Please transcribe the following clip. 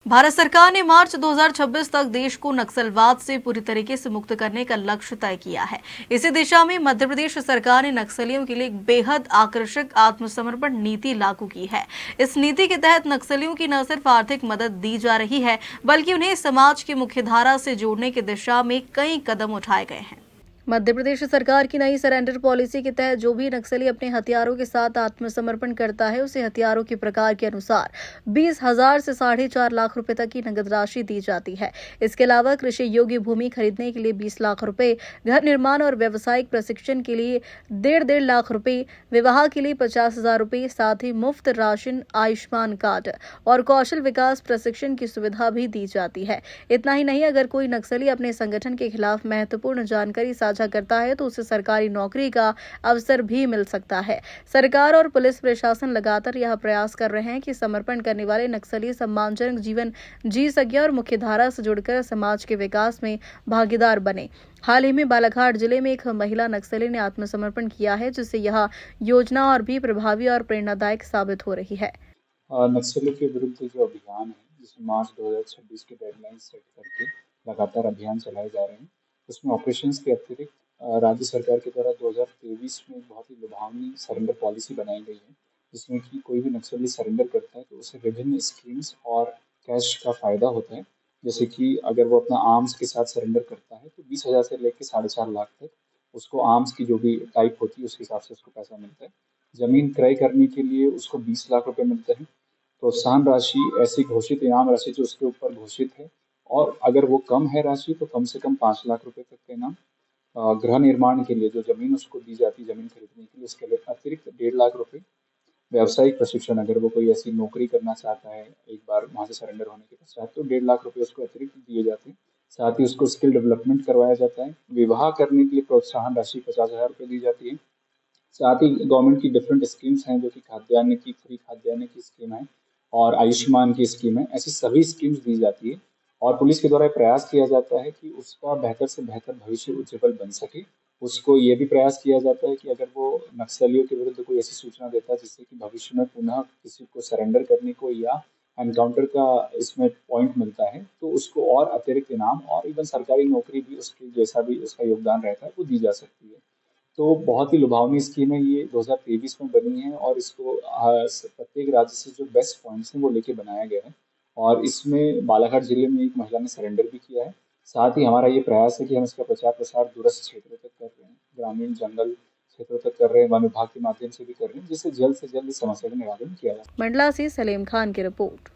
भारत सरकार ने मार्च 2026 तक देश को नक्सलवाद से पूरी तरीके से मुक्त करने का लक्ष्य तय किया है। इसी दिशा में मध्य प्रदेश सरकार ने नक्सलियों के लिए एक बेहद आकर्षक आत्मसमर्पण नीति लागू की है। इस नीति के तहत नक्सलियों की न सिर्फ आर्थिक मदद दी जा रही है, बल्कि उन्हें समाज की मुख्यधारा से जोड़ने की दिशा में कई कदम उठाए गए हैं। मध्य प्रदेश सरकार की नई सरेंडर पॉलिसी के तहत जो भी नक्सली अपने हथियारों के साथ आत्मसमर्पण करता है, उसे हथियारों के प्रकार के अनुसार 20,000 से 4.5 लाख रुपए तक की नगद राशि दी जाती है। इसके अलावा कृषि योग्य भूमि खरीदने के लिए 20 लाख रुपए, घर निर्माण और व्यावसायिक प्रशिक्षण के लिए 1.5 लाख रुपए, विवाह के लिए 50,000 रुपए, साथ ही मुफ्त राशन, आयुष्मान कार्ड और कौशल विकास प्रशिक्षण की सुविधा भी दी जाती है। इतना ही नहीं, अगर कोई नक्सली अपने संगठन के खिलाफ महत्वपूर्ण जानकारी साझा करता है तो उसे सरकारी नौकरी का अवसर भी मिल सकता है। सरकार और पुलिस प्रशासन लगातार यह प्रयास कर रहे हैं कि समर्पण करने वाले नक्सली सम्मानजनक जीवन जी सके और मुख्यधारा से जुड़कर समाज के विकास में भागीदार बने। हाल ही में बालाघाट जिले में एक महिला नक्सली ने आत्मसमर्पण किया है, जिससे यह योजना और भी प्रभावी और प्रेरणादायक साबित हो रही है। नक्सलियों के विरुद्ध जो अभियान है, जिसमें मार्च 2026 की डेडलाइन सेट करके लगातार अभियान चलाए जा रहे हैं, उसमें ऑपरेशंस के अतिरिक्त राज्य सरकार के द्वारा 2023 में बहुत ही लुभावनी सरेंडर पॉलिसी बनाई गई है, जिसमें कि कोई भी नक्सली सरेंडर करता है तो उसे विभिन्न स्कीम्स और कैश का फ़ायदा होता है। जैसे कि अगर वो अपना आर्म्स के साथ सरेंडर करता है तो 20,000 से लेकर 4.5 लाख तक उसको आर्म्स की जो भी टाइप होती है उसके हिसाब से उसको पैसा मिलता है। ज़मीन क्रय करने के लिए उसको 20 लाख रुपए मिलते हैं। प्रोत्साहन राशि ऐसी घोषित इनाम राशि जो उसके ऊपर घोषित है, और अगर वो कम है राशि तो कम से कम 5 लाख रुपए तक का इनाम। गृह निर्माण के लिए जो ज़मीन उसको दी जाती है ज़मीन खरीदने के लिए, उसके लिए अतिरिक्त 1.5 लाख रुपए। व्यावसायिक प्रशिक्षण, अगर वो कोई ऐसी नौकरी करना चाहता है एक बार वहाँ से सरेंडर होने के पश्चात, तो 1.5 लाख रुपए उसको अतिरिक्त दिए जाते हैं। साथ ही उसको स्किल डेवलपमेंट करवाया जाता है। विवाह करने के लिए प्रोत्साहन राशि 50,000 रुपये दी जाती है। साथ ही गवर्नमेंट की डिफरेंट स्कीम्स हैं, जो कि खाद्यान्न की फ्री खाद्यान्न की स्कीम है और आयुष्मान की स्कीम है। ऐसी सभी स्कीम्स दी जाती है और पुलिस के द्वारा प्रयास किया जाता है कि उसका बेहतर से बेहतर भविष्य उज्ज्वल बन सके। उसको ये भी प्रयास किया जाता है कि अगर वो नक्सलियों के विरुद्ध कोई ऐसी सूचना देता है जिससे कि भविष्य में पुनः किसी को सरेंडर करने को या एनकाउंटर का इसमें पॉइंट मिलता है, तो उसको और अतिरिक्त इनाम और इवन सरकारी नौकरी भी उसके जैसा भी उसका योगदान रहता है वो दी जा सकती है। तो बहुत ही लुभावनी स्कीम है ये, 2023 में बनी है और इसको प्रत्येक राज्य से जो बेस्ट पॉइंट्स हैं वो लेके बनाया गया है। और इसमें बालाघाट जिले में एक महिला ने सरेंडर भी किया है। साथ ही हमारा ये प्रयास है कि हम इसका प्रचार प्रसार दूरस्थ क्षेत्रों तक कर रहे हैं, ग्रामीण जंगल क्षेत्रों तक कर रहे हैं, वन विभाग के माध्यम से भी कर रहे हैं, जिससे जल्द से जल्द इस समस्या का निराकरण किया जाए। मंडला से सलीम खान की रिपोर्ट।